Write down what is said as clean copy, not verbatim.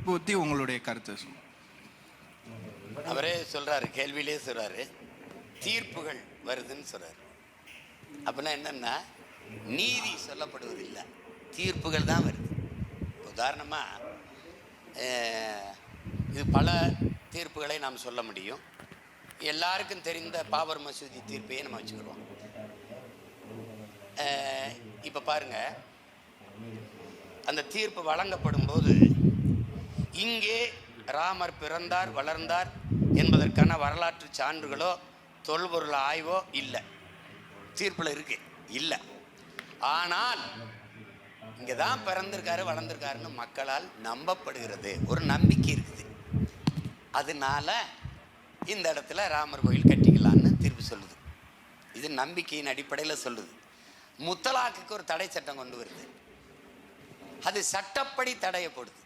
பற்றி உங்களுடைய கருத்து சொல்லுங்கள். அவரே சொல்கிறாரு, கேள்வியிலே சொல்கிறாரு, தீர்ப்புகள் வருதுன்னு சொல்கிறார். அப்படின்னா என்னென்னா, நீதி சொல்லப்படுவதில்லை, தீர்ப்புகள் தான் வருது. உதாரணமாக இது பல தீர்ப்புகளை நாம் சொல்ல முடியும். எல்லாருக்கும் தெரிந்த பாபர் மசூதி தீர்ப்பையே நம்ம வச்சுக்கிடுவோம். இப்போ பாருங்கள், அந்த தீர்ப்பு வழங்கப்படும் போது இங்கே ராமர் பிறந்தார் வளர்ந்தார் என்பதற்கான வரலாற்று சான்றுகளோ தொல்பொருள் ஆய்வோ இல்லை, தீர்ப்பில் இருக்கு இல்லை. ஆனால் இங்கே தான் பிறந்திருக்காரு வளர்ந்துருக்காருன்னு மக்களால் நம்பப்படுகிறது, ஒரு நம்பிக்கை இருக்குது. அதனால இந்த இடத்துல ராமர் கோயில் கட்டிக்கலான்னு தீர்ப்பு சொல்லுது. இது நம்பிக்கையின் அடிப்படையில் சொல்லுது. முத்தலாக்குக்கு ஒரு தடை சட்டம் கொண்டு வருது, அது சட்டப்படி தடையப்படுது.